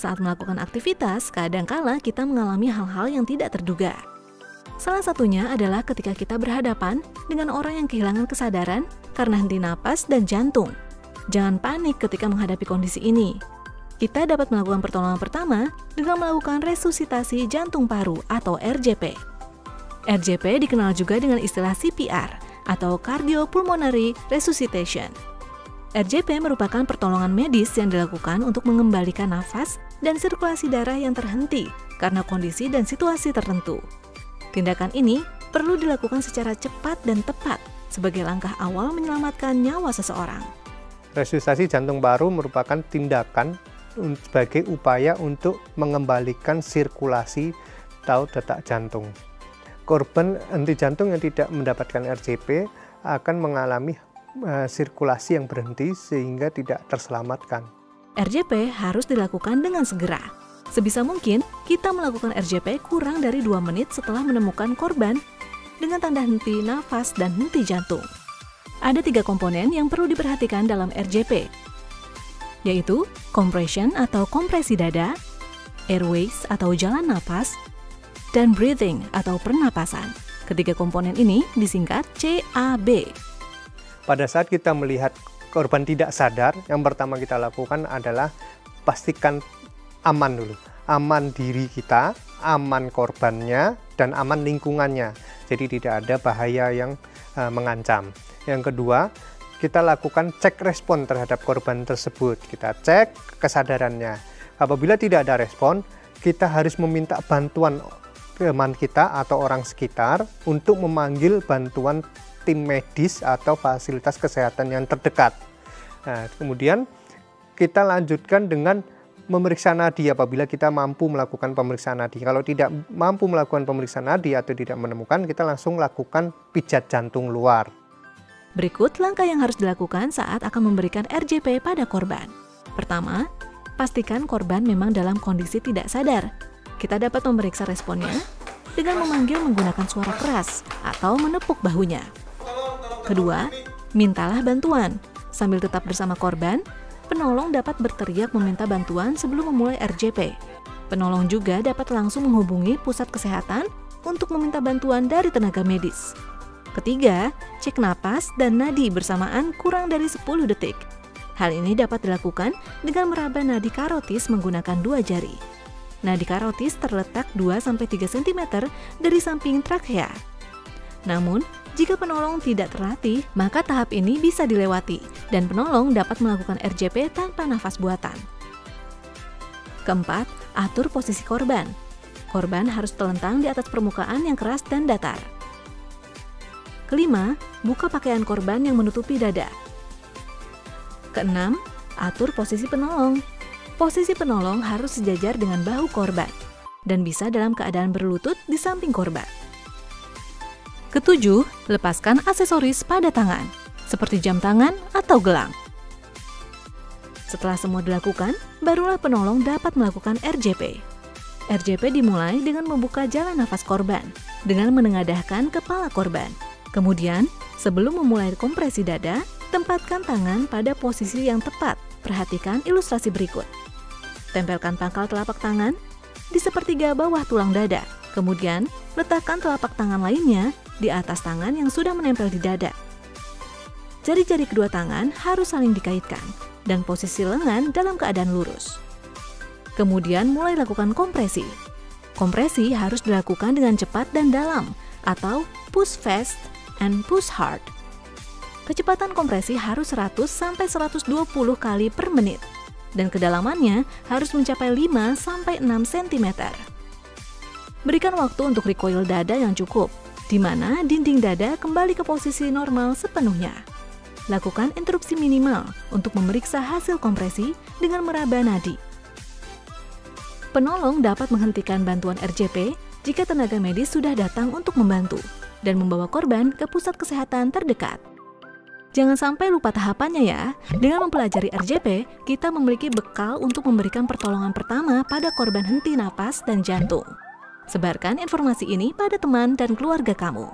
Saat melakukan aktivitas, kadangkala kita mengalami hal-hal yang tidak terduga. Salah satunya adalah ketika kita berhadapan dengan orang yang kehilangan kesadaran karena henti napas dan jantung. Jangan panik ketika menghadapi kondisi ini. Kita dapat melakukan pertolongan pertama dengan melakukan resusitasi jantung paru atau RJP. RJP dikenal juga dengan istilah CPR atau Cardiopulmonary Resuscitation. RJP merupakan pertolongan medis yang dilakukan untuk mengembalikan nafas dan sirkulasi darah yang terhenti karena kondisi dan situasi tertentu. Tindakan ini perlu dilakukan secara cepat dan tepat sebagai langkah awal menyelamatkan nyawa seseorang. Resusitasi jantung paru merupakan tindakan sebagai upaya untuk mengembalikan sirkulasi atau detak jantung. Korban henti jantung yang tidak mendapatkan RJP akan mengalami sirkulasi yang berhenti sehingga tidak terselamatkan. RJP harus dilakukan dengan segera. Sebisa mungkin, kita melakukan RJP kurang dari 2 menit setelah menemukan korban dengan tanda henti nafas dan henti jantung. Ada 3 komponen yang perlu diperhatikan dalam RJP, yaitu compression atau kompresi dada, airways atau jalan napas, dan breathing atau pernapasan. Ketiga komponen ini disingkat CAB. Pada saat kita melihat korban tidak sadar, yang pertama kita lakukan adalah pastikan aman dulu. Aman diri kita, aman korbannya, dan aman lingkungannya. Jadi tidak ada bahaya yang mengancam. Yang kedua, kita lakukan cek respon terhadap korban tersebut. Kita cek kesadarannya. Apabila tidak ada respon, kita harus meminta bantuan teman kita atau orang sekitar untuk memanggil bantuan tim medis atau fasilitas kesehatan yang terdekat. Nah, kemudian kita lanjutkan dengan memeriksa nadi apabila kita mampu melakukan pemeriksaan nadi. Kalau tidak mampu melakukan pemeriksaan nadi atau tidak menemukan, kita langsung lakukan pijat jantung luar. Berikut langkah yang harus dilakukan saat akan memberikan RJP pada korban. Pertama, pastikan korban memang dalam kondisi tidak sadar. Kita dapat memeriksa responnya dengan memanggil menggunakan suara keras atau menepuk bahunya. Kedua, mintalah bantuan. Sambil tetap bersama korban, penolong dapat berteriak meminta bantuan sebelum memulai RJP. Penolong juga dapat langsung menghubungi pusat kesehatan untuk meminta bantuan dari tenaga medis. Ketiga, cek napas dan nadi bersamaan kurang dari 10 detik. Hal ini dapat dilakukan dengan meraba nadi karotis menggunakan 2 jari. Nadi karotis terletak 2-3 cm dari samping trakea. Namun, jika penolong tidak terlatih, maka tahap ini bisa dilewati dan penolong dapat melakukan RJP tanpa nafas buatan. Keempat, atur posisi korban. Korban harus terlentang di atas permukaan yang keras dan datar. Kelima, buka pakaian korban yang menutupi dada. Keenam, atur posisi penolong. Posisi penolong harus sejajar dengan bahu korban dan bisa dalam keadaan berlutut di samping korban. Ketujuh, lepaskan aksesoris pada tangan, seperti jam tangan atau gelang. Setelah semua dilakukan, barulah penolong dapat melakukan RJP. RJP dimulai dengan membuka jalan nafas korban, dengan menengadahkan kepala korban. Kemudian, sebelum memulai kompresi dada, tempatkan tangan pada posisi yang tepat. Perhatikan ilustrasi berikut. Tempelkan pangkal telapak tangan di sepertiga bawah tulang dada. Kemudian, letakkan telapak tangan lainnya di atas tangan yang sudah menempel di dada. Jari-jari kedua tangan harus saling dikaitkan dan posisi lengan dalam keadaan lurus. Kemudian mulai lakukan kompresi. Kompresi harus dilakukan dengan cepat dan dalam atau push fast and push hard. Kecepatan kompresi harus 100-120 kali per menit dan kedalamannya harus mencapai 5-6 cm. Berikan waktu untuk recoil dada yang cukup, di mana dinding dada kembali ke posisi normal sepenuhnya. Lakukan interupsi minimal untuk memeriksa hasil kompresi dengan meraba nadi. Penolong dapat menghentikan bantuan RJP jika tenaga medis sudah datang untuk membantu dan membawa korban ke pusat kesehatan terdekat. Jangan sampai lupa tahapannya ya. Dengan mempelajari RJP, kita memiliki bekal untuk memberikan pertolongan pertama pada korban henti napas dan jantung. Sebarkan informasi ini pada teman dan keluarga kamu.